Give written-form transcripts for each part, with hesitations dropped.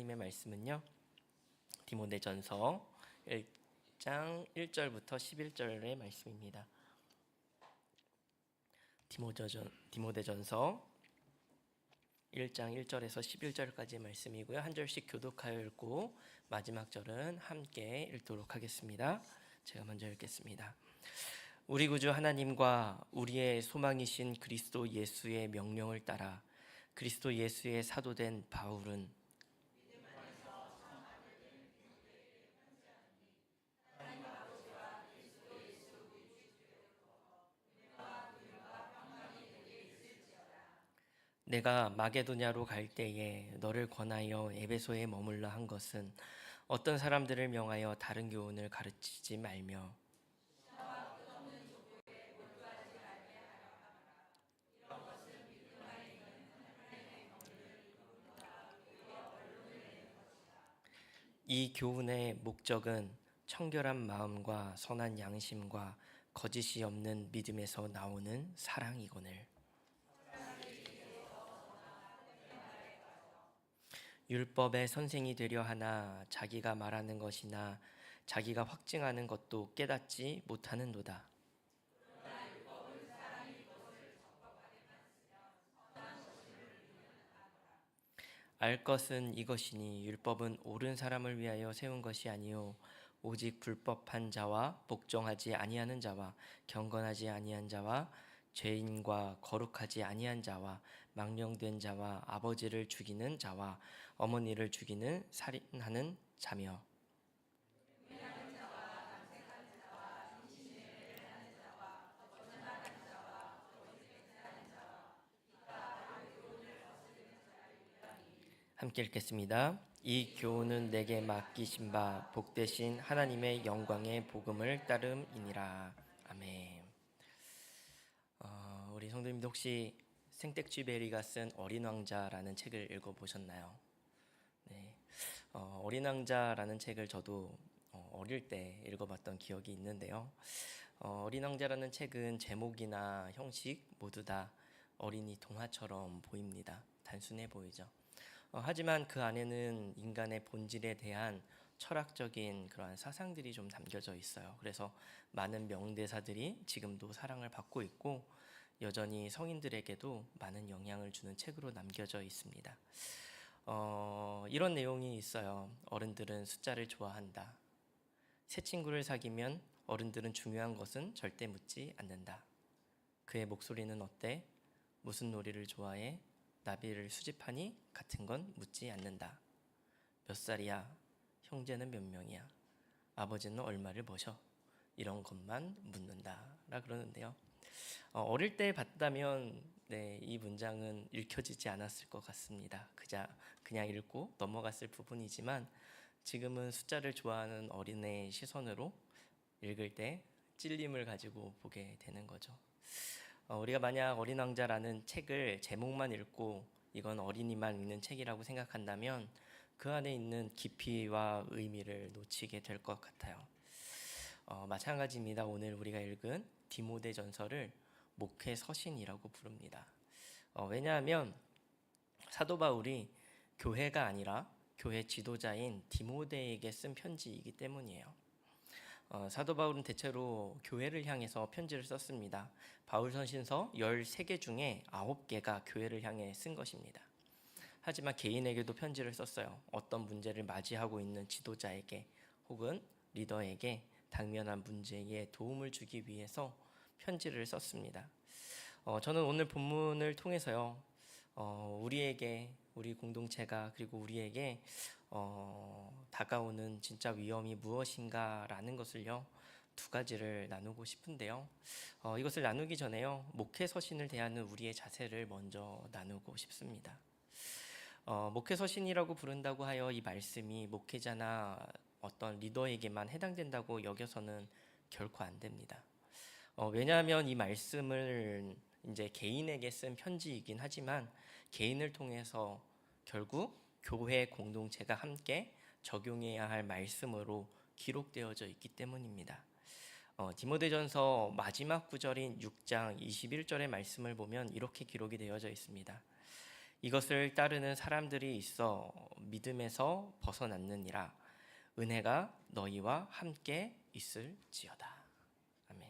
하나님의 말씀은요, 디모데전서 1장 1절부터 11절의 말씀입니다. 디모데전서 1장 1절에서 11절까지의 말씀이고요. 한 절씩 교독하여 읽고 마지막 절은 함께 읽도록 하겠습니다. 제가 먼저 읽겠습니다. 우리 구주 하나님과 우리의 소망이신 그리스도 예수의 명령을 따라 그리스도 예수의 사도된 바울은 내가 마게도냐로 갈 때에 너를 권하여 에베소에 머물러 한 것은 어떤 사람들을 명하여 다른 교훈을 가르치지 말며 이 교훈의 목적은 청결한 마음과 선한 양심과 거짓이 없는 믿음에서 나오는 사랑이거늘. 율법의 선생이 되려 하나 자기가 말하는 것이나 자기가 확증하는 것도 깨닫지 못하는도다. 알 것은 이것이니 율법은 옳은 사람을 위하여 세운 것이 아니요 오직 불법한 자와 복종하지 아니하는 자와 경건하지 아니한 자와 죄인과 거룩하지 아니한 자와 망령된 자와 아버지를 죽이는 자와 어머니를 죽이는 살인하는 자며 함께 읽겠습니다. 이 교훈은 내게 맡기신 바 복되신 하나님의 영광의 복음을 따름이니라. 아멘. 우리 성도님들 혹시 생텍쥐베리가 쓴 어린 왕자라는 책을 읽어보셨나요? 네. 어린 왕자라는 책을 저도 어릴 때 읽어봤던 기억이 있는데요. 어린 왕자라는 책은 제목이나 형식 모두 다 어린이 동화처럼 보입니다. 단순해 보이죠. 하지만 그 안에는 인간의 본질에 대한 철학적인 그러한 사상들이 좀 담겨져 있어요. 그래서 많은 명대사들이 지금도 사랑을 받고 있고 여전히 성인들에게도 많은 영향을 주는 책으로 남겨져 있습니다. 이런 내용이 있어요. 어른들은 숫자를 좋아한다. 새 친구를 사귀면 어른들은 중요한 것은 절대 묻지 않는다. 그의 목소리는 어때? 무슨 놀이를 좋아해? 나비를 수집하니? 같은 건 묻지 않는다. 몇 살이야? 형제는 몇 명이야? 아버지는 얼마를 버셔? 이런 것만 묻는다 라 그러는데요. 어릴 때 봤다면 이 문장은 읽혀지지 않았을 것 같습니다. 그냥 읽고 넘어갔을 부분이지만 지금은 숫자를 좋아하는 어린애의 시선으로 읽을 때 찔림을 가지고 보게 되는 거죠. 우리가 만약 어린 왕자라는 책을 제목만 읽고 이건 어린이만 읽는 책이라고 생각한다면 그 안에 있는 깊이와 의미를 놓치게 될 것 같아요. 마찬가지입니다. 오늘 우리가 읽은 디모데전서를 목회 서신이라고 부릅니다. 왜냐하면 사도 바울이 교회가 아니라 교회 지도자인 디모데에게 쓴 편지이기 때문이에요. 사도 바울은 대체로 교회를 향해서 편지를 썼습니다. 바울 서신서 13개 중에 9개가 교회를 향해 쓴 것입니다. 하지만 개인에게도 편지를 썼어요. 어떤 문제를 맞이하고 있는 지도자에게 혹은 리더에게 당면한 문제에 도움을 주기 위해서 편지를 썼습니다. 저는 오늘 본문을 통해서요, 우리 공동체가 그리고 우리에게 다가오는 진짜 위험이 무엇인가라는 것을요, 두 가지를 나누고 싶은데요. 이것을 나누기 전에요, 목회 서신을 대하는 우리의 자세를 먼저 나누고 싶습니다. 목회 서신이라고 부른다고 하여 이 말씀이 목회자나 어떤 리더에게만 해당된다고 여겨서는 결코 안 됩니다. 왜냐하면 이 말씀을 이제 개인에게 쓴 편지이긴 하지만 개인을 통해서 결국 교회 공동체가 함께 적용해야 할 말씀으로 기록되어져 있기 때문입니다. 디모데전서 마지막 구절인 6장 21절의 말씀을 보면 이렇게 기록이 되어져 있습니다. 이것을 따르는 사람들이 있어 믿음에서 벗어났느니라. 은혜가 너희와 함께 있을지어다. 아멘.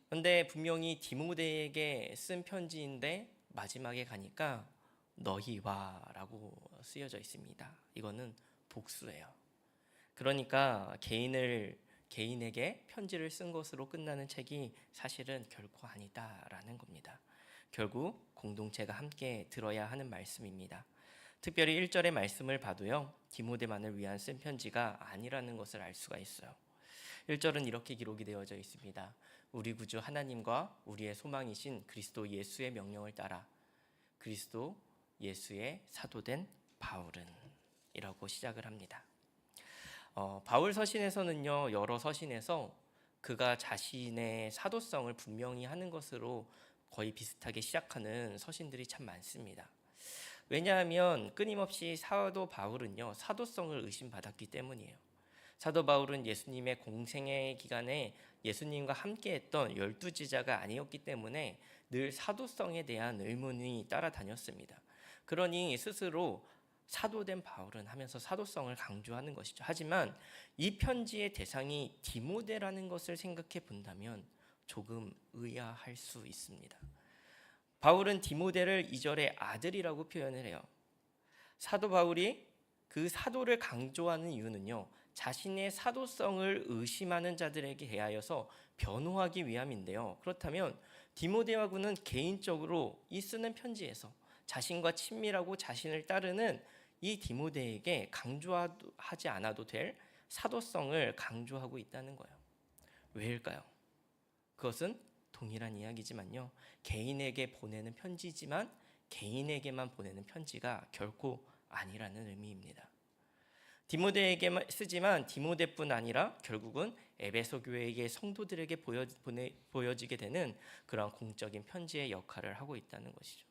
그런데 분명히 디모데에게 쓴 편지인데 마지막에 가니까 너희와라고 쓰여져 있습니다. 이거는 복수예요. 그러니까 개인에게 편지를 쓴 것으로 끝나는 책이 사실은 결코 아니다라는 겁니다. 결국 공동체가 함께 들어야 하는 말씀입니다. 특별히 1절의 말씀을 봐도요, 디모데만을 위한 쓴 편지가 아니라는 것을 알 수가 있어요. 1절은 이렇게 기록이 되어져 있습니다. 우리 구주 하나님과 우리의 소망이신 그리스도 예수의 명령을 따라 그리스도 예수의 사도된 바울은 이라고 시작을 합니다. 바울 서신에서는요, 여러 서신에서 그가 자신의 사도성을 분명히 하는 것으로 거의 비슷하게 시작하는 서신들이 참 많습니다. 왜냐하면 끊임없이 사도 바울은요, 사도성을 의심받았기 때문이에요. 사도 바울은 예수님의 공생애 기간에 예수님과 함께했던 12지자가 아니었기 때문에 늘 사도성에 대한 의문이 따라다녔습니다. 그러니 스스로 사도된 바울은 하면서 사도성을 강조하는 것이죠. 하지만 이 편지의 대상이 디모데라는 것을 생각해 본다면 조금 의아할 수 있습니다. 바울은 디모데를 2절에 아들이라고 표현을 해요. 사도 바울이 그 사도를 강조하는 이유는요, 자신의 사도성을 의심하는 자들에게 대하여서 변호하기 위함인데요. 그렇다면 디모데와는 개인적으로 이 쓰는 편지에서 자신과 친밀하고 자신을 따르는 이 디모데에게 강조하지 않아도 될 사도성을 강조하고 있다는 거예요. 왜일까요? 그것은 동일한 이야기지만요, 개인에게 보내는 편지지만 개인에게만 보내는 편지가 결코 아니라는 의미입니다. 디모데에게만 쓰지만 디모데뿐 아니라 결국은 에베소 교회의 성도들에게 보여지게 되는 그런 공적인 편지의 역할을 하고 있다는 것이죠.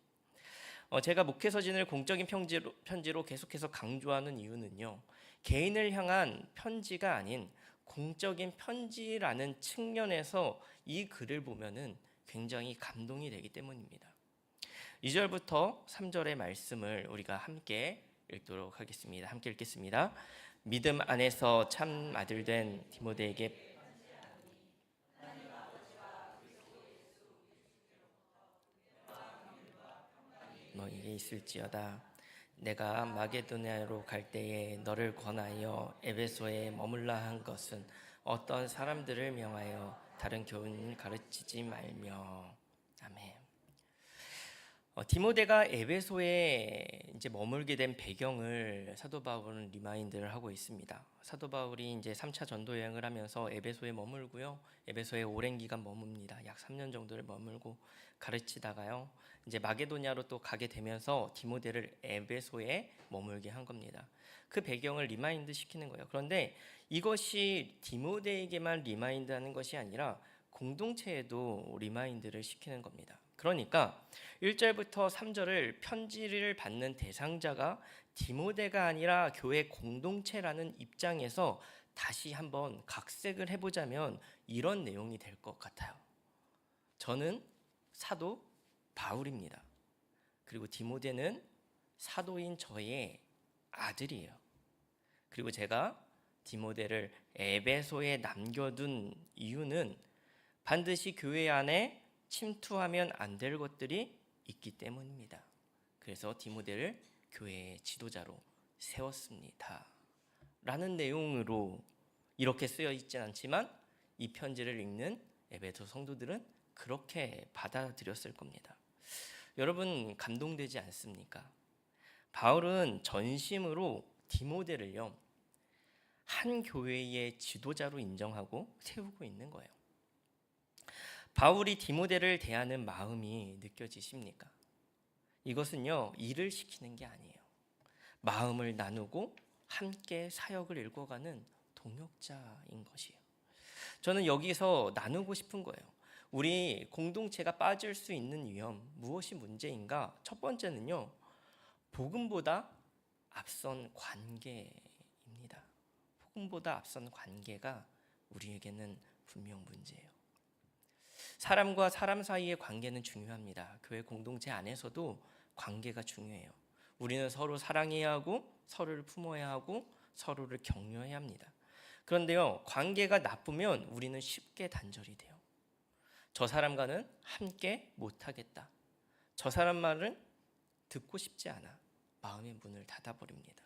제가 목회서신을 공적인 편지로 계속해서 강조하는 이유는요, 개인을 향한 편지가 아닌 공적인 편지라는 측면에서 이 글을 보면은 굉장히 감동이 되기 때문입니다. 2절부터 3절의 말씀을 우리가 함께 읽도록 하겠습니다. 함께 읽겠습니다. 믿음 안에서 참 아들 된 디모데에게 너에게 있을지어다. 내가 마게도냐로 갈 때에 너를 권하여 에베소에 머물라 한 것은 어떤 사람들을 명하여 다른 교훈을 가르치지 말며. 아멘. 디모데가 에베소에 이제 머물게 된 배경을 사도 바울은 리마인드를 하고 있습니다. 사도 바울이 이제 3차 전도 여행을 하면서 에베소에 머물고요. 에베소에 오랜 기간 머뭅니다. 약 3년 정도를 머물고 가르치다가요, 이제 마게도냐로 또 가게 되면서 디모데를 에베소에 머물게 한 겁니다. 그 배경을 리마인드 시키는 거예요. 그런데 이것이 디모데에게만 리마인드하는 것이 아니라 공동체에도 리마인드를 시키는 겁니다. 그러니까 1절부터 3절을 편지를 받는 대상자가 디모데가 아니라 교회 공동체라는 입장에서 다시 한번 각색을 해보자면 이런 내용이 될 것 같아요. 저는 사도 바울입니다. 그리고 디모데는 사도인 저의 아들이에요. 그리고 제가 디모데를 에베소에 남겨둔 이유는 반드시 교회 안에 침투하면 안 될 것들이 있기 때문입니다. 그래서 디모데를 교회의 지도자로 세웠습니다. 라는 내용으로 이렇게 쓰여 있진 않지만 이 편지를 읽는 에베소 성도들은 그렇게 받아들였을 겁니다. 여러분, 감동되지 않습니까? 바울은 전심으로 디모데를요, 한 교회의 지도자로 인정하고 세우고 있는 거예요. 바울이 디모데를 대하는 마음이 느껴지십니까? 이것은요, 일을 시키는 게 아니에요. 마음을 나누고 함께 사역을 읽어가는 동역자인 것이에요. 저는 여기서 나누고 싶은 거예요. 우리 공동체가 빠질 수 있는 위험, 무엇이 문제인가? 첫 번째는요, 복음보다 앞선 관계입니다. 복음보다 앞선 관계가 우리에게는 분명 문제예요. 사람과 사람 사이의 관계는 중요합니다. 교회 공동체 안에서도 관계가 중요해요. 우리는 서로 사랑해야 하고 서로를 품어야 하고 서로를 격려해야 합니다. 그런데요, 관계가 나쁘면 우리는 쉽게 단절이 돼요. 저 사람과는 함께 못하겠다. 저 사람 말은 듣고 싶지 않아. 마음의 문을 닫아버립니다.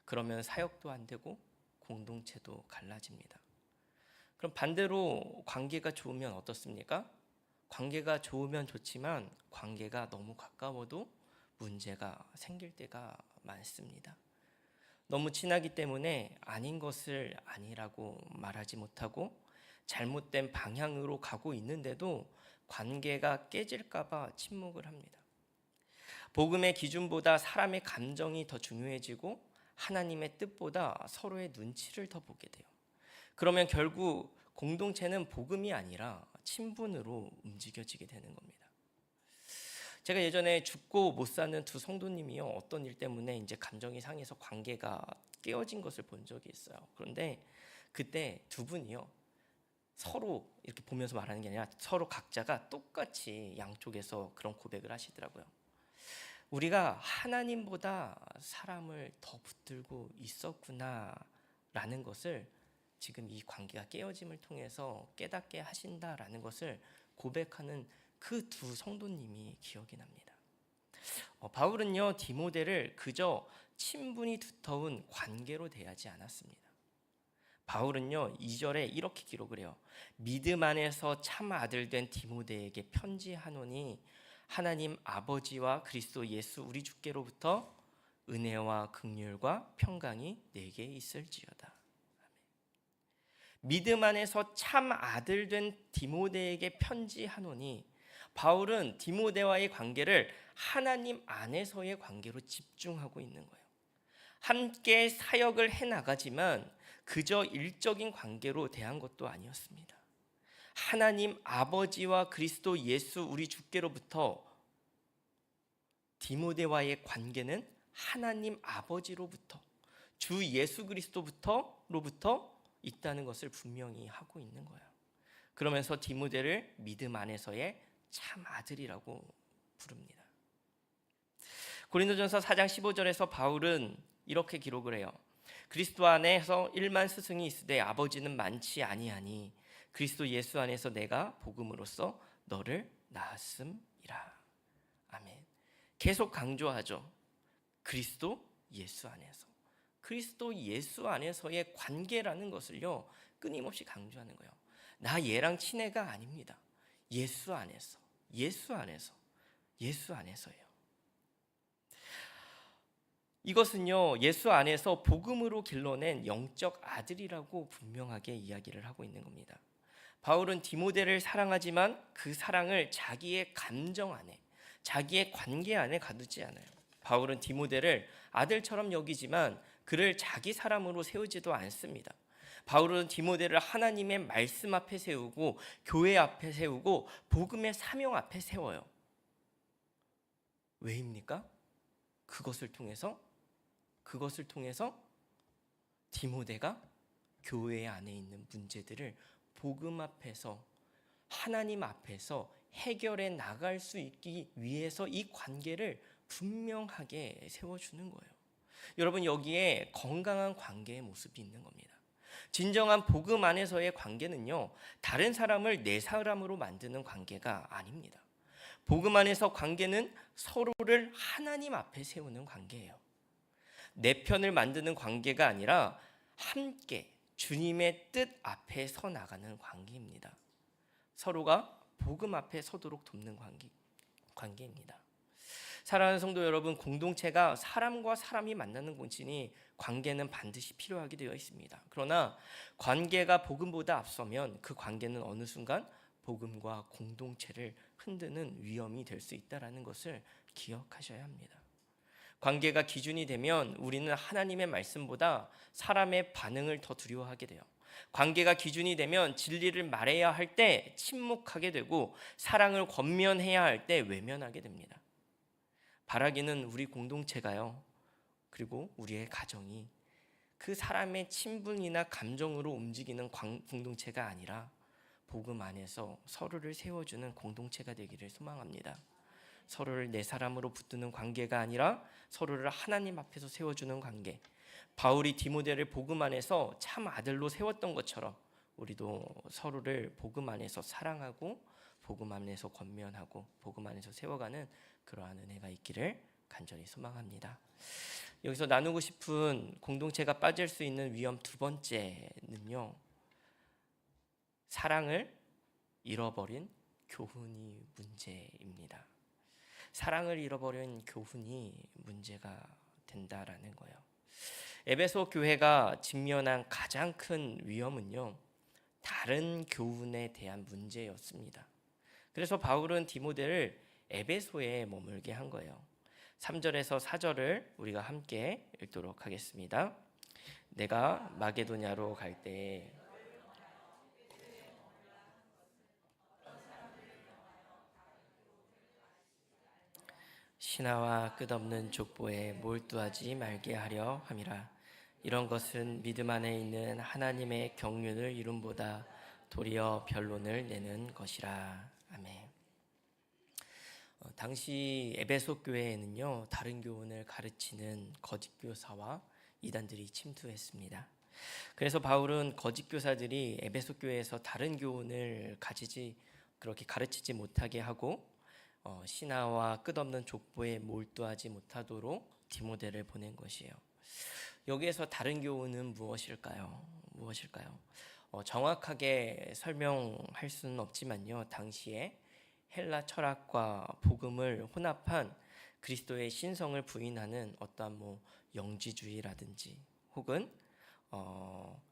그러면 사역도 안 되고 공동체도 갈라집니다. 그럼 반대로 관계가 좋으면 어떻습니까? 관계가 좋으면 좋지만 관계가 너무 가까워도 문제가 생길 때가 많습니다. 너무 친하기 때문에 아닌 것을 아니라고 말하지 못하고 잘못된 방향으로 가고 있는데도 관계가 깨질까 봐 침묵을 합니다. 복음의 기준보다 사람의 감정이 더 중요해지고 하나님의 뜻보다 서로의 눈치를 더 보게 돼요. 그러면 결국 공동체는 복음이 아니라 친분으로 움직여지게 되는 겁니다. 제가 예전에 죽고 못 사는 두 성도님이요, 어떤 일 때문에 이제 감정이 상해서 관계가 깨어진 것을 본 적이 있어요. 그런데 그때 두 분이요, 서로 이렇게 보면서 말하는 게 아니라 서로 각자가 똑같이 양쪽에서 그런 고백을 하시더라고요. 우리가 하나님보다 사람을 더 붙들고 있었구나라는 것을 지금 이 관계가 깨어짐을 통해서 깨닫게 하신다라는 것을 고백하는 그 두 성도님이 기억이 납니다. 바울은요, 디모데를 그저 친분이 두터운 관계로 대하지 않았습니다. 바울은요, 2절에 이렇게 기록을 해요. 믿음 안에서 참 아들 된 디모데에게 편지하노니 하나님 아버지와 그리스도 예수 우리 주께로부터 은혜와 긍휼과 평강이 내게 있을지어다. 믿음 안에서 참 아들 된 디모데에게 편지하노니, 바울은 디모데와의 관계를 하나님 안에서의 관계로 집중하고 있는 거예요. 함께 사역을 해나가지만 그저 일적인 관계로 대한 것도 아니었습니다. 하나님 아버지와 그리스도 예수 우리 주께로부터 디모데와의 관계는 하나님 아버지로부터, 주 예수 그리스도로부터 있다는 것을 분명히 하고 있는 거예요. 그러면서 디모데를 믿음 안에서의 참 아들이라고 부릅니다. 고린도전서 4장 15절에서 바울은 이렇게 기록을 해요. 그리스도 안에서 1만 스승이 있으되 아버지는 많지 아니하니 그리스도 예수 안에서 내가 복음으로써 너를 낳았음이라. 아멘. 계속 강조하죠. 그리스도 예수 안에서. 그리스도 예수 안에서의 관계라는 것을요, 끊임없이 강조하는 거예요. 나 얘랑 친애가 아닙니다. 예수 안에서, 예수 안에서, 예수 안에서예요. 이것은요, 예수 안에서 복음으로 길러낸 영적 아들이라고 분명하게 이야기를 하고 있는 겁니다. 바울은 디모데를 사랑하지만 그 사랑을 자기의 감정 안에, 자기의 관계 안에 가두지 않아요. 바울은 디모데를 아들처럼 여기지만 그를 자기 사람으로 세우지도 않습니다. 바울은 디모데를 하나님의 말씀 앞에 세우고 교회 앞에 세우고 복음의 사명 앞에 세워요. 왜입니까? 그것을 통해서 디모데가 교회 안에 있는 문제들을 복음 앞에서, 하나님 앞에서 해결해 나갈 수 있기 위해서 이 관계를 분명하게 세워주는 거예요. 여러분, 여기에 건강한 관계의 모습이 있는 겁니다. 진정한 복음 안에서의 관계는요, 다른 사람을 내 사람으로 만드는 관계가 아닙니다. 복음 안에서 관계는 서로를 하나님 앞에 세우는 관계예요. 내 편을 만드는 관계가 아니라 함께 주님의 뜻 앞에 서 나가는 관계입니다. 서로가 복음 앞에 서도록 돕는 관계입니다. 사랑하는 성도 여러분, 공동체가 사람과 사람이 만나는 곳이니 관계는 반드시 필요하게 되어 있습니다. 그러나 관계가 복음보다 앞서면 그 관계는 어느 순간 복음과 공동체를 흔드는 위험이 될 수 있다는 것을 기억하셔야 합니다. 관계가 기준이 되면 우리는 하나님의 말씀보다 사람의 반응을 더 두려워하게 돼요. 관계가 기준이 되면 진리를 말해야 할 때 침묵하게 되고 사랑을 권면해야 할 때 외면하게 됩니다. 바라기는 우리 공동체가요, 그리고 우리의 가정이 그 사람의 친분이나 감정으로 움직이는 공동체가 아니라 복음 안에서 서로를 세워주는 공동체가 되기를 소망합니다. 서로를 내 사람으로 붙드는 관계가 아니라 서로를 하나님 앞에서 세워주는 관계. 바울이 디모데를 복음 안에서 참 아들로 세웠던 것처럼 우리도 서로를 복음 안에서 사랑하고 복음 안에서 권면하고 복음 안에서 세워가는 그러한 은혜가 있기를 간절히 소망합니다. 여기서 나누고 싶은 공동체가 빠질 수 있는 위험 두 번째는요, 사랑을 잃어버린 교훈이 문제입니다. 사랑을 잃어버린 교훈이 문제가 된다라는 거예요. 에베소 교회가 직면한 가장 큰 위험은요, 다른 교훈에 대한 문제였습니다. 그래서 바울은 디모데를 에베소에 머물게 한 거예요. 3절에서 4절을 우리가 함께 읽도록 하겠습니다. 내가 마게도냐로 갈 때에 신하와 끝없는 족보에 몰두하지 말게 하려 함이라. 이런 것은 믿음 안에 있는 하나님의 경륜을 이룸보다 도리어 변론을 내는 것이라. 아멘. 당시 에베소 교회에는요, 다른 교훈을 가르치는 거짓 교사와 이단들이 침투했습니다. 그래서 바울은 거짓 교사들이 에베소 교회에서 다른 교훈을 그렇게 가르치지 못하게 하고 신하와 끝없는 족보에 몰두하지 못하도록 디모데를 보낸 것이에요. 여기에서 다른 교훈은 무엇일까요? 정확하게 설명할 수는 없지만요, 당시에 헬라 철학과 복음을 혼합한 그리스도의 신성을 부인하는 어떠한 영지주의라든지 혹은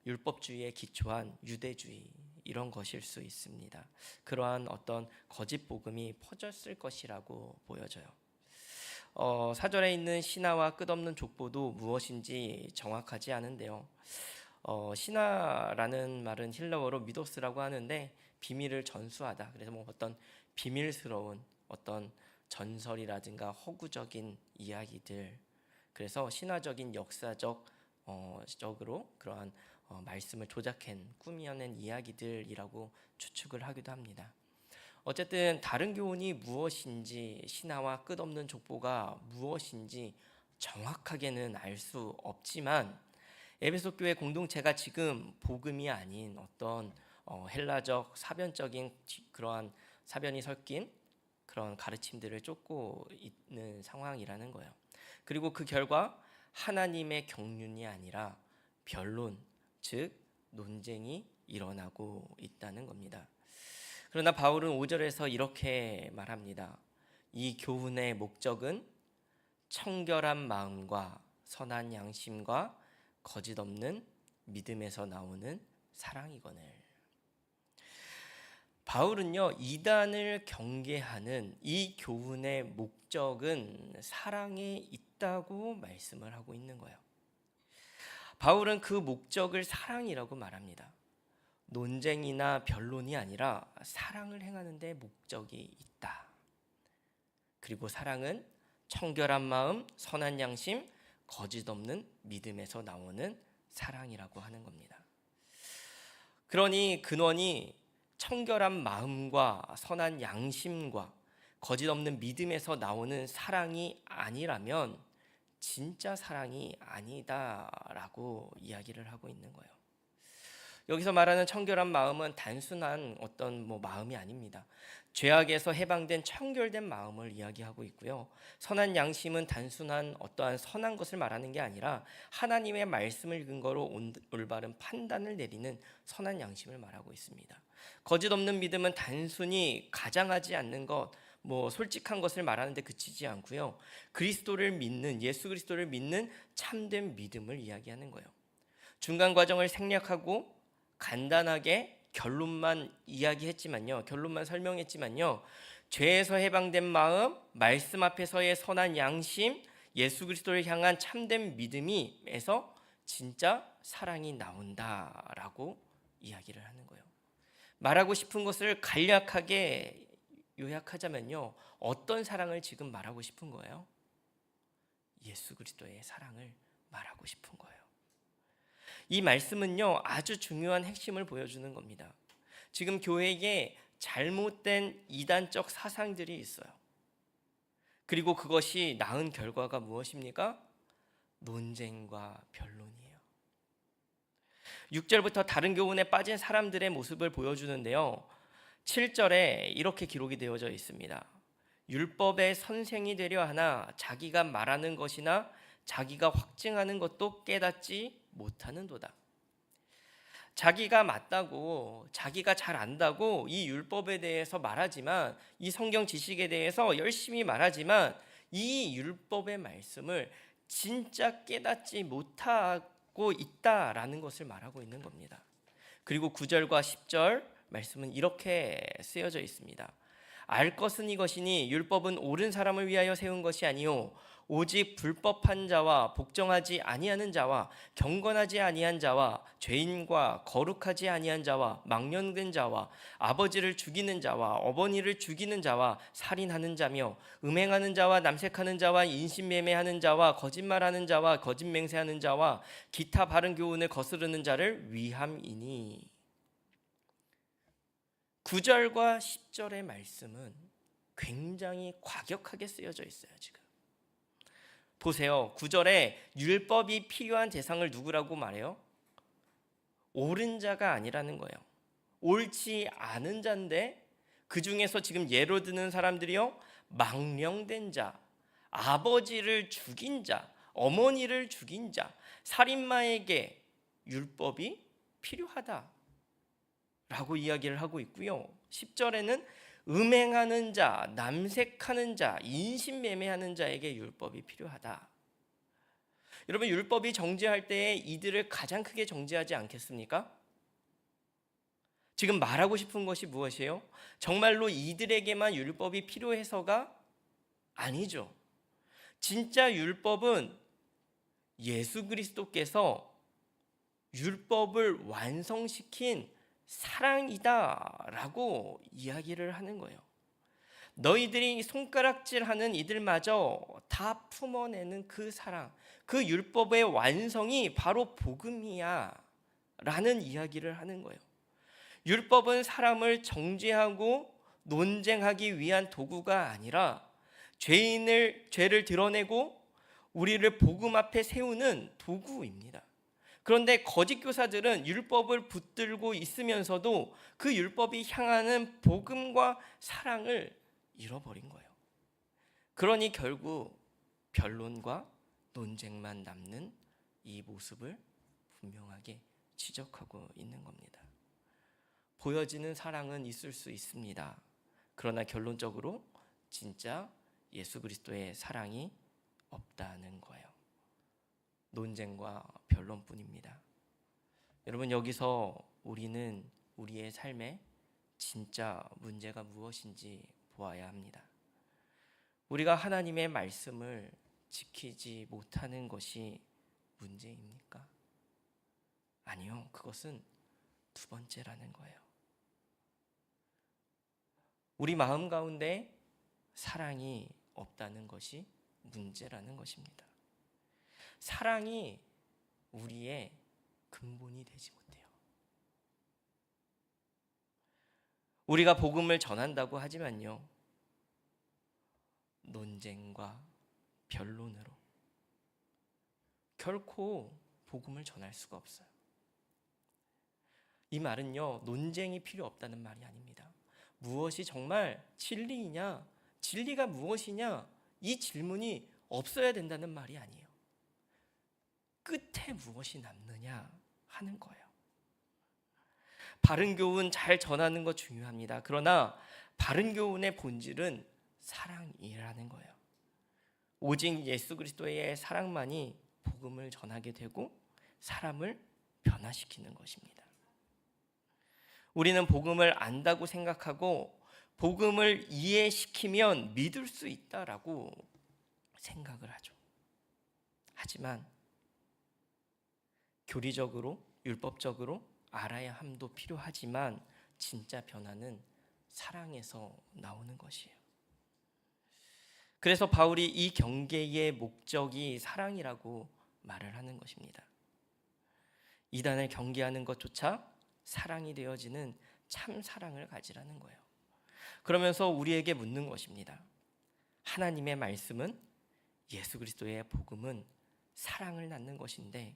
율법주의에 기초한 유대주의, 이런 것일 수 있습니다. 그러한 어떤 거짓 복음이 퍼졌을 것이라고 보여져요. 4절에 있는 신하와 끝없는 족보도 무엇인지 정확하지 않은데요. 신하라는 말은 힐러어로 미도스라고 하는데 비밀을 전수하다. 그래서 어떤 비밀스러운 어떤 전설이라든가 허구적인 이야기들, 그래서 신화적인 역사적으로 그러한 말씀을 조작한 꾸며낸 이야기들이라고 추측을 하기도 합니다. 어쨌든 다른 교훈이 무엇인지, 신화와 끝없는 족보가 무엇인지 정확하게는 알 수 없지만 에베소 교회 공동체가 지금 복음이 아닌 어떤 헬라적 사변적인 그러한 사변이 섞인 그런 가르침들을 쫓고 있는 상황이라는 거예요. 그리고 그 결과 하나님의 경륜이 아니라 변론, 즉 논쟁이 일어나고 있다는 겁니다. 그러나 바울은 5절에서 이렇게 말합니다. 이 교훈의 목적은 청결한 마음과 선한 양심과 거짓 없는 믿음에서 나오는 사랑이거늘. 바울은요, 이단을 경계하는 이 교훈의 목적은 사랑에 있다고 말씀을 하고 있는 거예요. 바울은 그 목적을 사랑이라고 말합니다. 논쟁이나 변론이 아니라 사랑을 행하는 데 목적이 있다. 그리고 사랑은 청결한 마음, 선한 양심, 거짓 없는 믿음에서 나오는 사랑이라고 하는 겁니다. 그러니 근원이 청결한 마음과 선한 양심과 거짓 없는 믿음에서 나오는 사랑이 아니라면 진짜 사랑이 아니다라고 이야기를 하고 있는 거예요. 여기서 말하는 청결한 마음은 단순한 어떤 마음이 아닙니다. 죄악에서 해방된 청결된 마음을 이야기하고 있고요. 선한 양심은 단순한 어떠한 선한 것을 말하는 게 아니라 하나님의 말씀을 근거로 올바른 판단을 내리는 선한 양심을 말하고 있습니다. 거짓 없는 믿음은 단순히 가장하지 않는 것, 솔직한 것을 말하는데 그치지 않고요. 그리스도를 믿는, 예수 그리스도를 믿는 참된 믿음을 이야기하는 거예요. 중간 과정을 생략하고 간단하게 결론만 설명했지만요. 죄에서 해방된 마음, 말씀 앞에서의 선한 양심, 예수 그리스도를 향한 참된 믿음이에서 진짜 사랑이 나온다라고 이야기를 하는 거예요. 말하고 싶은 것을 간략하게 요약하자면요, 어떤 사랑을 지금 말하고 싶은 거예요? 예수 그리스도의 사랑을 말하고 싶은 거예요. 이 말씀은요, 아주 중요한 핵심을 보여주는 겁니다. 지금 교회에 잘못된 이단적 사상들이 있어요. 그리고 그것이 낳은 결과가 무엇입니까? 논쟁과 변론이에요. 6절부터 다른 교훈에 빠진 사람들의 모습을 보여주는데요. 7절에 이렇게 기록이 되어져 있습니다. 율법의 선생이 되려 하나 자기가 말하는 것이나 자기가 확증하는 것도 깨닫지 못하는도다. 자기가 맞다고, 자기가 잘 안다고 이 율법에 대해서 말하지만, 이 성경 지식에 대해서 열심히 말하지만 이 율법의 말씀을 진짜 깨닫지 못하고 있다라는 것을 말하고 있는 겁니다. 그리고 9절과 10절 말씀은 이렇게 쓰여져 있습니다. 알 것은 이것이니 율법은 옳은 사람을 위하여 세운 것이 아니요 오직 불법한 자와 복종하지 아니하는 자와 경건하지 아니한 자와 죄인과 거룩하지 아니한 자와 망령된 자와 아버지를 죽이는 자와 어머니를 죽이는 자와 살인하는 자며 음행하는 자와 남색하는 자와 인신매매하는 자와 거짓말하는 자와 거짓맹세하는 자와 기타 바른 교훈을 거스르는 자를 위함이니. 9절과 10절의 말씀은 굉장히 과격하게 쓰여져 있어요. 지금 보세요. 9절에 율법이 필요한 대상을 누구라고 말해요? 옳은 자가 아니라는 거예요. 옳지 않은 자인데 그 중에서 지금 예로 드는 사람들이요, 망령된 자, 아버지를 죽인 자, 어머니를 죽인 자, 살인마에게 율법이 필요하다 라고 이야기를 하고 있고요. 10절에는 음행하는 자, 남색하는 자, 인신매매하는 자에게 율법이 필요하다. 여러분, 율법이 정죄할 때에 이들을 가장 크게 정죄하지 않겠습니까? 지금 말하고 싶은 것이 무엇이에요? 정말로 이들에게만 율법이 필요해서가 아니죠. 진짜 율법은 예수 그리스도께서 율법을 완성시킨 사랑이다라고 이야기를 하는 거예요. 너희들이 손가락질하는 이들마저 다 품어내는 그 사랑, 그 율법의 완성이 바로 복음이야 라는 이야기를 하는 거예요. 율법은 사람을 정죄하고 논쟁하기 위한 도구가 아니라 죄를 드러내고 우리를 복음 앞에 세우는 도구입니다. 그런데 거짓 교사들은 율법을 붙들고 있으면서도 그 율법이 향하는 복음과 사랑을 잃어버린 거예요. 그러니 결국 변론과 논쟁만 남는 이 모습을 분명하게 지적하고 있는 겁니다. 보여지는 사랑은 있을 수 있습니다. 그러나 결론적으로 진짜 예수 그리스도의 사랑이 없다는 거예요. 논쟁과 변론뿐입니다. 여러분, 여기서 우리는 우리의 삶에 진짜 문제가 무엇인지 보아야 합니다. 우리가 하나님의 말씀을 지키지 못하는 것이 문제입니까? 아니요, 그것은 두 번째라는 거예요. 우리 마음 가운데 사랑이 없다는 것이 문제라는 것입니다. 사랑이 우리의 근본이 되지 못해요. 우리가 복음을 전한다고 하지만요, 논쟁과 변론으로 결코 복음을 전할 수가 없어요. 이 말은요, 논쟁이 필요 없다는 말이 아닙니다. 무엇이 정말 진리이냐, 진리가 무엇이냐, 이 질문이 없어야 된다는 말이 아니에요. 끝에 무엇이 남느냐 하는 거예요. 바른 교훈 잘 전하는 거 중요합니다. 그러나 바른 교훈의 본질은 사랑이라는 거예요. 오직 예수 그리스도의 사랑만이 복음을 전하게 되고 사람을 변화시키는 것입니다. 우리는 복음을 안다고 생각하고 복음을 이해시키면 믿을 수 있다라고 생각을 하죠. 하지만 교리적으로, 율법적으로 알아야 함도 필요하지만 진짜 변화는 사랑에서 나오는 것이에요. 그래서 바울이 이 경계의 목적이 사랑이라고 말을 하는 것입니다. 이단을 경계하는 것조차 사랑이 되어지는 참 사랑을 가지라는 거예요. 그러면서 우리에게 묻는 것입니다. 하나님의 말씀은, 예수 그리스도의 복음은 사랑을 낳는 것인데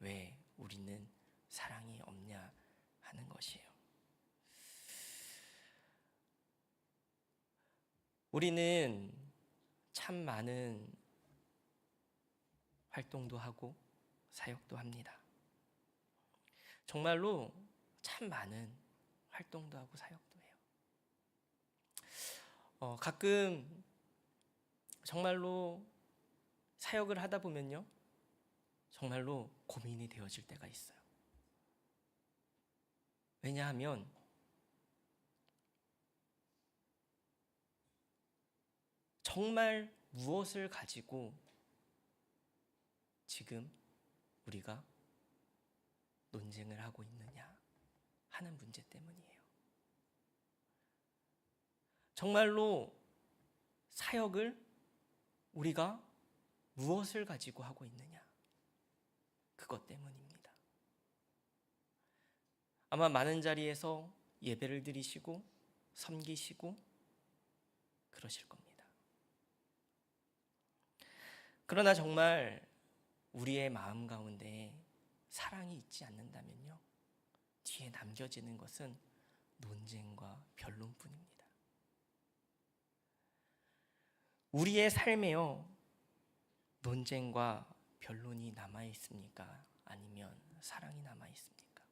왜 우리는 사랑이 없냐 하는 것이에요. 우리는 참 많은 활동도 하고 사역도 합니다. 정말로 참 많은 활동도 하고 사역도 해요. 가끔 정말로 사역을 하다 보면요, 정말로 고민이 되어질 때가 있어요. 왜냐하면 정말 무엇을 가지고 지금 우리가 논쟁을 하고 있느냐 하는 문제 때문이에요. 정말로 사역을 우리가 무엇을 가지고 하고 있느냐, 그것 때문입니다. 아마 많은 자리에서 예배를 드리시고 섬기시고 그러실 겁니다. 그러나 정말 우리의 마음 가운데 사랑이 있지 않는다면요, 뒤에 남겨지는 것은 논쟁과 변론뿐입니다. 우리의 삶에요, 논쟁과 변론이 남아 있습니까? 아니면 사랑이 남아 있습니까?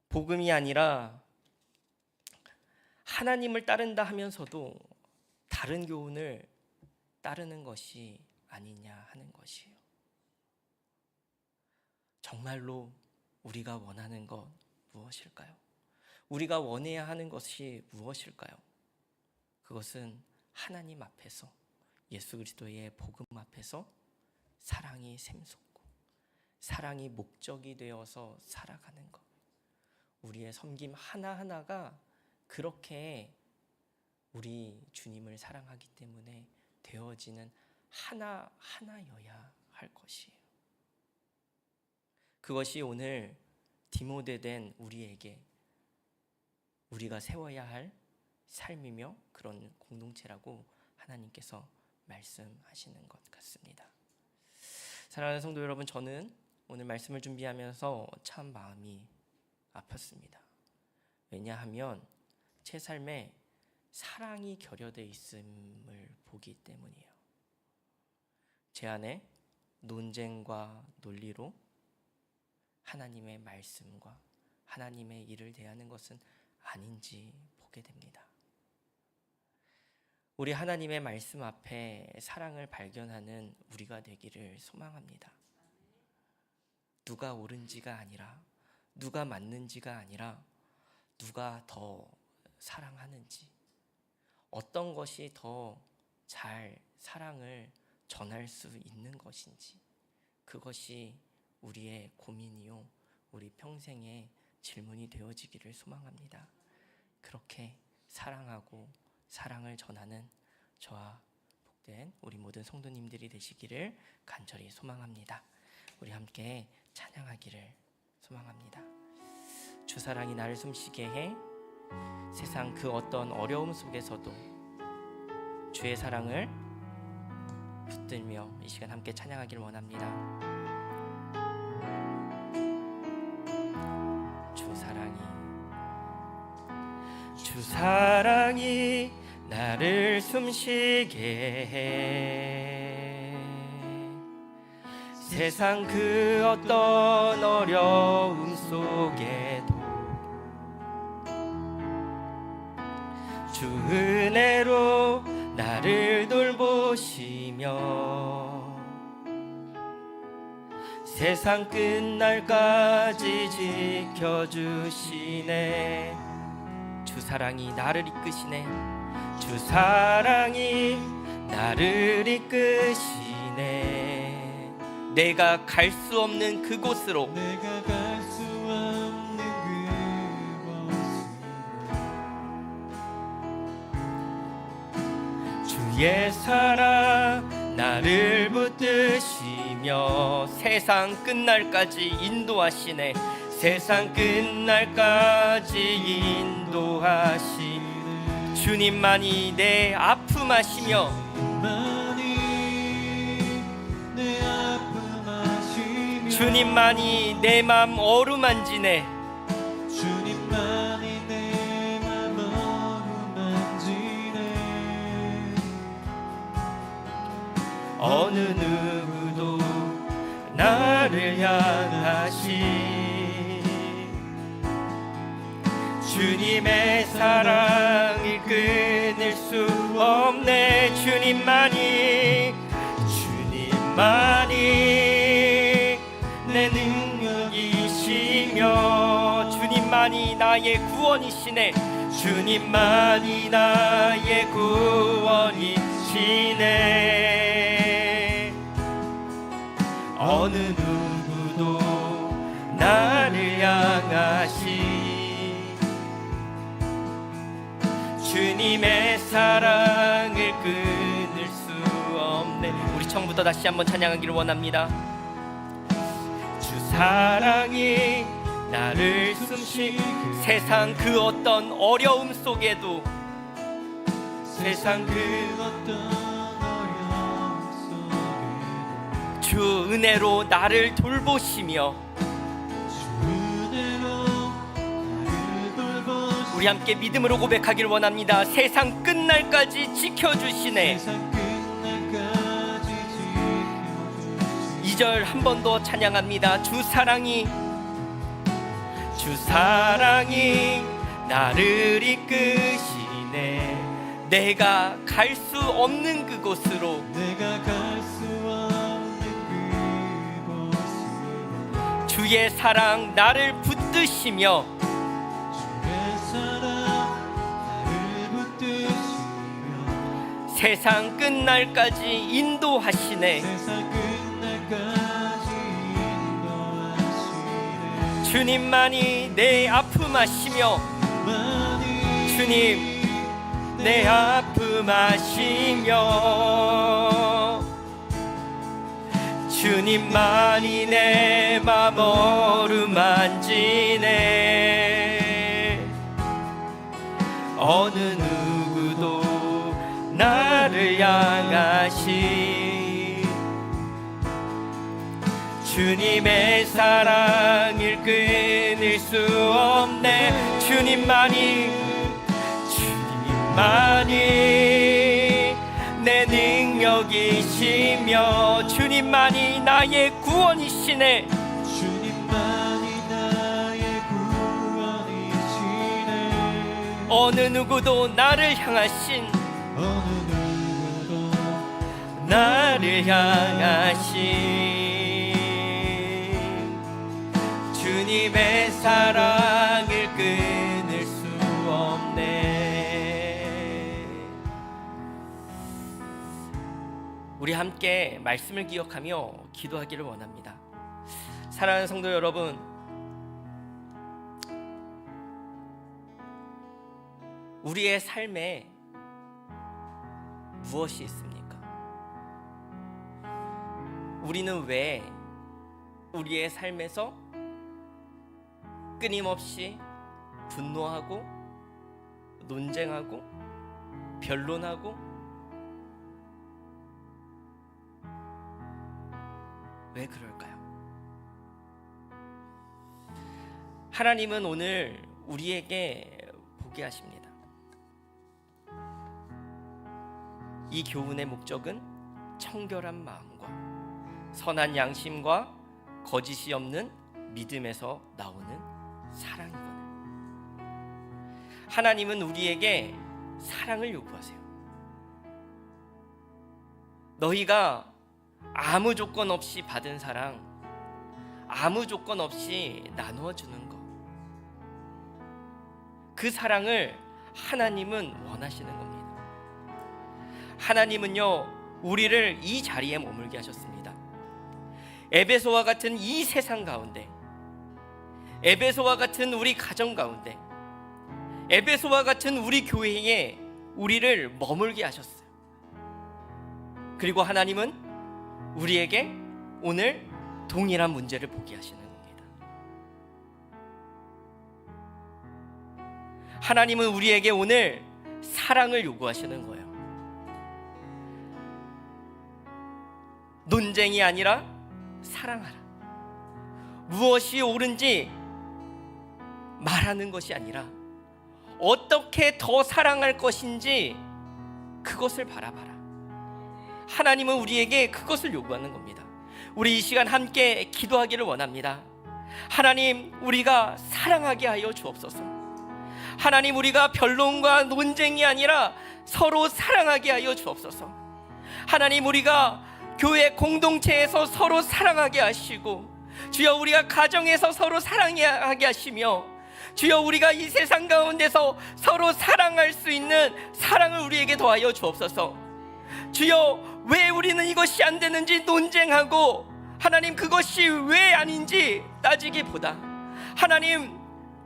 복음이 아니라 하나님을 따른다 하면서도 다른 교훈을 따르는 것이 아니냐 하는 것이에요. 정말로 우리가 원하는 것 무엇일까요? 우리가 원해야 하는 것이 무엇일까요? 그것은 하나님 앞에서, 예수 그리스도의 복음 앞에서 사랑이 샘솟고 사랑이 목적이 되어서 살아가는 것, 우리의 섬김 하나하나가 그렇게 우리 주님을 사랑하기 때문에 되어지는 하나하나여야 할 것이에요. 그것이 오늘 디모데된 우리에게 우리가 세워야 할 삶이며 그런 공동체라고 하나님께서 말씀하시는 것 같습니다. 사랑하는 성도 여러분, 저는 오늘 말씀을 준비하면서 참 마음이 아팠습니다. 왜냐하면 제 삶에 사랑이 결여되어 있음을 보기 때문이에요. 제 안에 논쟁과 논리로 하나님의 말씀과 하나님의 일을 대하는 것은 아닌지 보게 됩니다. 우리 하나님의 말씀 앞에 사랑을 발견하는 우리가 되기를 소망합니다. 누가 옳은지가 아니라, 누가 맞는지가 아니라, 누가 더 사랑하는지, 어떤 것이 더 잘 사랑을 전할 수 있는 것인지, 그것이 우리의 고민이요, 우리 평생의 질문이 되어지기를 소망합니다. 그렇게 사랑하고 사랑을 전하는 저와 복된 우리 모든 성도님들이 되시기를 간절히 소망합니다. 우리 함께 찬양하기를 소망합니다. 주 사랑이 나를 숨쉬게 해. 세상 그 어떤 어려움 속에서도 주의 사랑을 붙들며 이 시간 함께 찬양하기를 원합니다. 주 사랑이 나를 숨쉬게 해. 세상 그 어떤 어려움 속에도 주 은혜로 나를 돌보시며 세상 끝날까지 지켜주시네. 주 사랑이 나를 이끄시네. 주 사랑이 나를 이끄시네. 내가 갈 수 없는 그곳으로, 내가 갈 수 없는 그곳으로 주의 사랑 나를 붙드시며 세상 끝날까지 인도하시네. 세상 끝날까지 인도하시네. 주님만이 내 아픔 아시며 주님만이 내 맘 어루만지네. 주님만이 내 맘 어루만지네. 어느 누구도 나를 향하시 주님의 사랑을 끊을 수 없네. 주님만이 내 능력이시며 주님만이 나의 구원이시네. 주님만이 나의 구원이시네. 어느 누구도 나를 향하시 주님의 사랑을 끊을 수 없네. 우리 처음부터 다시 한번 찬양하기를 원합니다. 주 사랑이 나를 숨쉬 세상 그 어떤 어려움 속에도 세상 그 어떤 어려움 속에도 주 은혜로 나를 돌보시며 우리 함께 믿음으로 고백하길 원합니다. 세상 끝날까지 지켜주시네. 2절 한 번 더 찬양합니다. 주 사랑이 나를 이끄시네. 내가 갈 수 없는 그곳으로 주의 사랑 나를 붙드시며 세상 끝날까지 인도하시네. 주님만이 내 아픔 아시며 주님 내 아픔 아시며 주님만이 내 맘 어루만지네. 어느 누구도 나를 향하시 주님의 사랑을 끊을 수 없네. 주님만이 내 능력이시며 주님만이 나의 구원이시네. 어느 누구도 나를 향하신 주님의 사랑을 끊을 수 없네. 우리 함께 말씀을 기억하며 기도하기를 원합니다. 사랑하는 성도 여러분, 우리의 삶에 무엇이 있습니까? 우리는 왜 우리의 삶에서 끊임없이 분노하고 논쟁하고 변론하고 왜 그럴까요? 하나님은 오늘 우리에게 보게 하십니다. 이 교훈의 목적은 청결한 마음과 선한 양심과 거짓이 없는 믿음에서 나오는 사랑이거든요. 하나님은 우리에게 사랑을 요구하세요. 너희가 아무 조건 없이 받은 사랑, 아무 조건 없이 나누어 주는 것, 그 사랑을 하나님은 원하시는 겁니다. 하나님은요, 우리를 이 자리에 머물게 하셨습니다. 에베소와 같은 이 세상 가운데, 에베소와 같은 우리 가정 가운데, 에베소와 같은 우리 교회에 우리를 머물게 하셨어요. 그리고 하나님은 우리에게 오늘 동일한 문제를 보게 하시는 겁니다. 하나님은 우리에게 오늘 사랑을 요구하시는 거예요. 논쟁이 아니라 사랑하라. 무엇이 옳은지 말하는 것이 아니라 어떻게 더 사랑할 것인지 그것을 바라봐라. 하나님은 우리에게 그것을 요구하는 겁니다. 우리 이 시간 함께 기도하기를 원합니다. 하나님, 우리가 사랑하게 하여 주옵소서. 하나님, 우리가 변론과 논쟁이 아니라 서로 사랑하게 하여 주옵소서. 하나님, 우리가 교회 공동체에서 서로 사랑하게 하시고, 주여 우리가 가정에서 서로 사랑하게 하시며, 주여 우리가 이 세상 가운데서 서로 사랑할 수 있는 사랑을 우리에게 더하여 주옵소서. 주여, 왜 우리는 이것이 안 되는지 논쟁하고, 하나님 그것이 왜 아닌지 따지기보다 하나님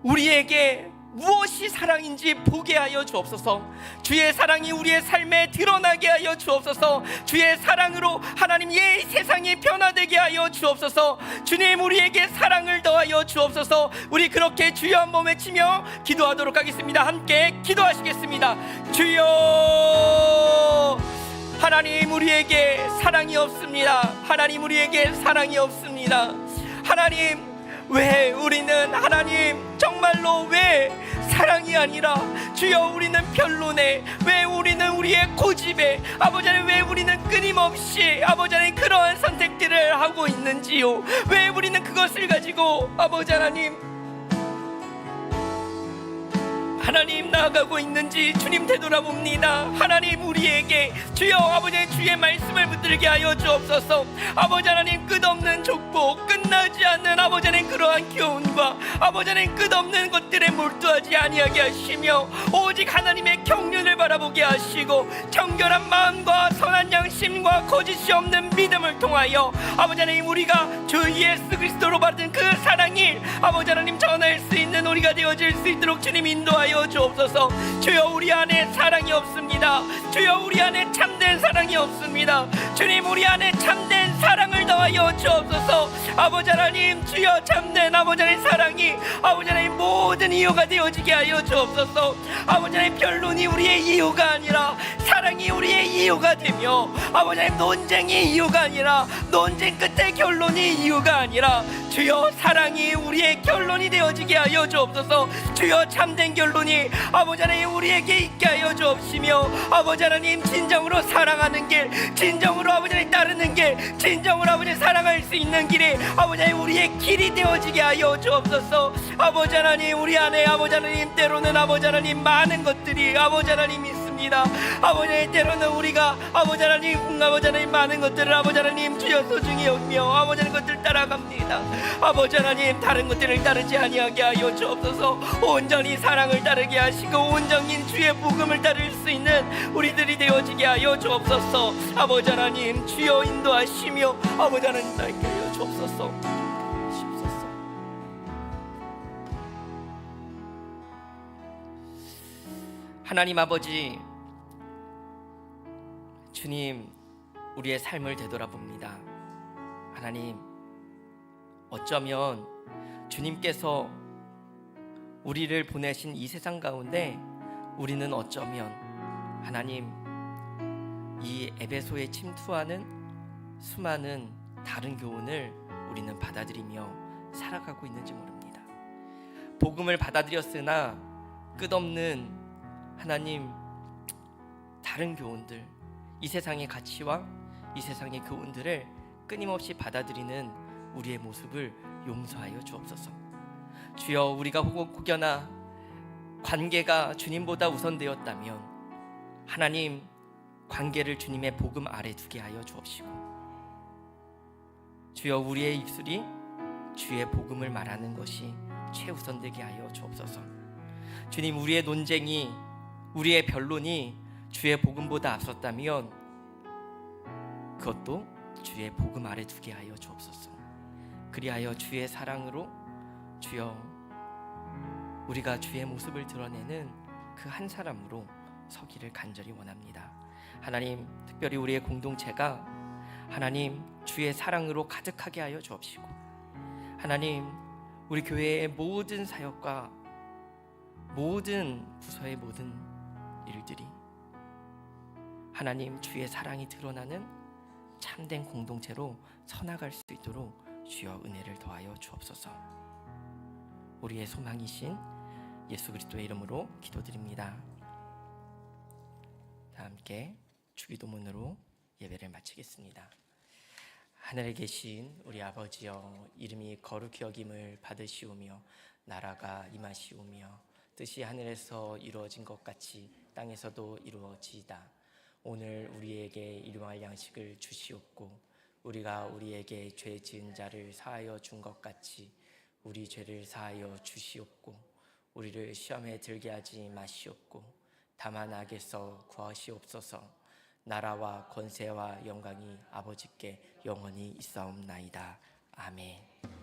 우리에게 무엇이 사랑인지 보게 하여 주옵소서. 주의 사랑이 우리의 삶에 드러나게 하여 주옵소서. 주의 사랑으로 하나님 이 세상이 변화되게 하여 주옵소서. 주님, 우리에게 사랑을 더하여 주옵소서. 우리 그렇게 주여 한번 외치며 기도하도록 하겠습니다. 함께 기도하시겠습니다. 주여, 하나님 우리에게 사랑이 없습니다. 하나님 우리에게 사랑이 없습니다. 하나님, 왜 우리는 하나님 정말로 왜 사랑이 아니라 주여 우리는 변론에, 왜 우리는 우리의 고집에, 아버지 하나님 왜 우리는 끊임없이 아버지 하나님 그러한 선택들을 하고 있는지요. 왜 우리는 그것을 가지고 아버지 하나님 나아가고 있는지 주님 되돌아봅니다. 하나님 우리에게 주여 아버지 주의 말씀을 붙들게 하여 주옵소서. 아버지 하나님 끝없는 족보, 끝나지 않는 아버지 하나님 그러한 교훈과 아버지 하나님 끝없는 것들에 몰두하지 아니하게 하시며 오직 하나님의 경륜을 바라보게 하시고 정결한 마음과 선한 양심과 거짓이 없는 믿음을 통하여 아버지 하나님 우리가 주 예수 그리스도로 받은 그 사랑이 아버지 하나님 전할 수 있는 우리가 되어질 수 있도록 주님 인도하여 주옵소서. 주여 우리 안에 사랑이 없습니다. 주여 우리 안에 참된 사랑이 없습니다. 주님 우리 안에 참된 사랑을 더하여 주옵소서. 아버지 하나님 주여 참된 아버지 하나님 사랑이 아버지 하나님 모든 이유가 되어지게 하여 주옵소서. 아버지 하나님 변론이 우리의 이유가 아니라 사랑이 우리의 이유가 되며 아버지 하나님 논쟁이 이유가 아니라 논쟁 끝에 결론이 이유가 아니라 주여 사랑이 우리의 결론이 되어지게 하여 주옵소서. 주여 참된 결론이 아버지 하나님 우리에게 있게 하여 주옵시며 아버지 하나님 진정으로 사랑하는 길, 진정으로 아버지 하나님 따르는 길, 진정으로 아버지 사랑할 수 있는 길이 아버지 하나님 우리의 길이 되어지게 하여 주옵소서. 아버지 하나님 우리 안에 아버지 하나님 때로는 아버지 하나님 많은 것들이 아버지 하나님 있습니다. 아버지 하나님 때로는 우리가 아버지 하나님 많은 것들을 아버지 하나님 주여 소중히 여기며 아버지 하나님 것들을 따라갑니다. 아버지 하나님 다른 것들을 따르지 아니하게 하여 주옵소서. 온전히 사랑을 따르게 하시고 온전히 주의 복음을 따를 수 있는 우리들이 되어지게 하여 주옵소서. 아버지 하나님 주여 인도하시며 아버지 하나님 나에게 하여 주옵소서. 하나님 아버지, 주님 우리의 삶을 되돌아봅니다. 하나님, 어쩌면 주님께서 우리를 보내신 이 세상 가운데 우리는 어쩌면 하나님 이 에베소에 침투하는 수많은 다른 교훈을 우리는 받아들이며 살아가고 있는지 모릅니다. 복음을 받아들였으나 끝없는 하나님 다른 교훈들, 이 세상의 가치와 이 세상의 교훈들을 끊임없이 받아들이는 우리의 모습을 용서하여 주옵소서. 주여, 우리가 혹여나 관계가 주님보다 우선되었다면 하나님 관계를 주님의 복음 아래 두게 하여 주옵시고, 주여 우리의 입술이 주의 복음을 말하는 것이 최우선되게 하여 주옵소서. 주님, 우리의 논쟁이, 우리의 변론이 주의 복음보다 앞섰다면 그것도 주의 복음 아래 두게 하여 주옵소서. 그리하여 주의 사랑으로 주여 우리가 주의 모습을 드러내는 그 한 사람으로 서기를 간절히 원합니다. 하나님, 특별히 우리의 공동체가 하나님 주의 사랑으로 가득하게 하여 주옵시고, 하나님 우리 교회의 모든 사역과 모든 부서의 모든 일들이 하나님 주의 사랑이 드러나는 참된 공동체로 서나갈 수 있도록 주여 은혜를 더하여 주옵소서. 우리의 소망이신 예수 그리스도의 이름으로 기도드립니다. 다 함께 주기도문으로 예배를 마치겠습니다. 하늘에 계신 우리 아버지여, 이름이 거룩히 여김을 받으시오며 나라가 임하시오며 뜻이 하늘에서 이루어진 것 같이 땅에서도 이루어지이다. 오늘 우리에게 일용할 양식을 주시옵고 우리가 우리에게 죄 지은 자를 사하여 준 것 같이 우리 죄를 사하여 주시옵고 우리를 시험에 들게 하지 마시옵고 다만 악에서 구하시옵소서. 나라와 권세와 영광이 아버지께 영원히 있사옵나이다. 아멘.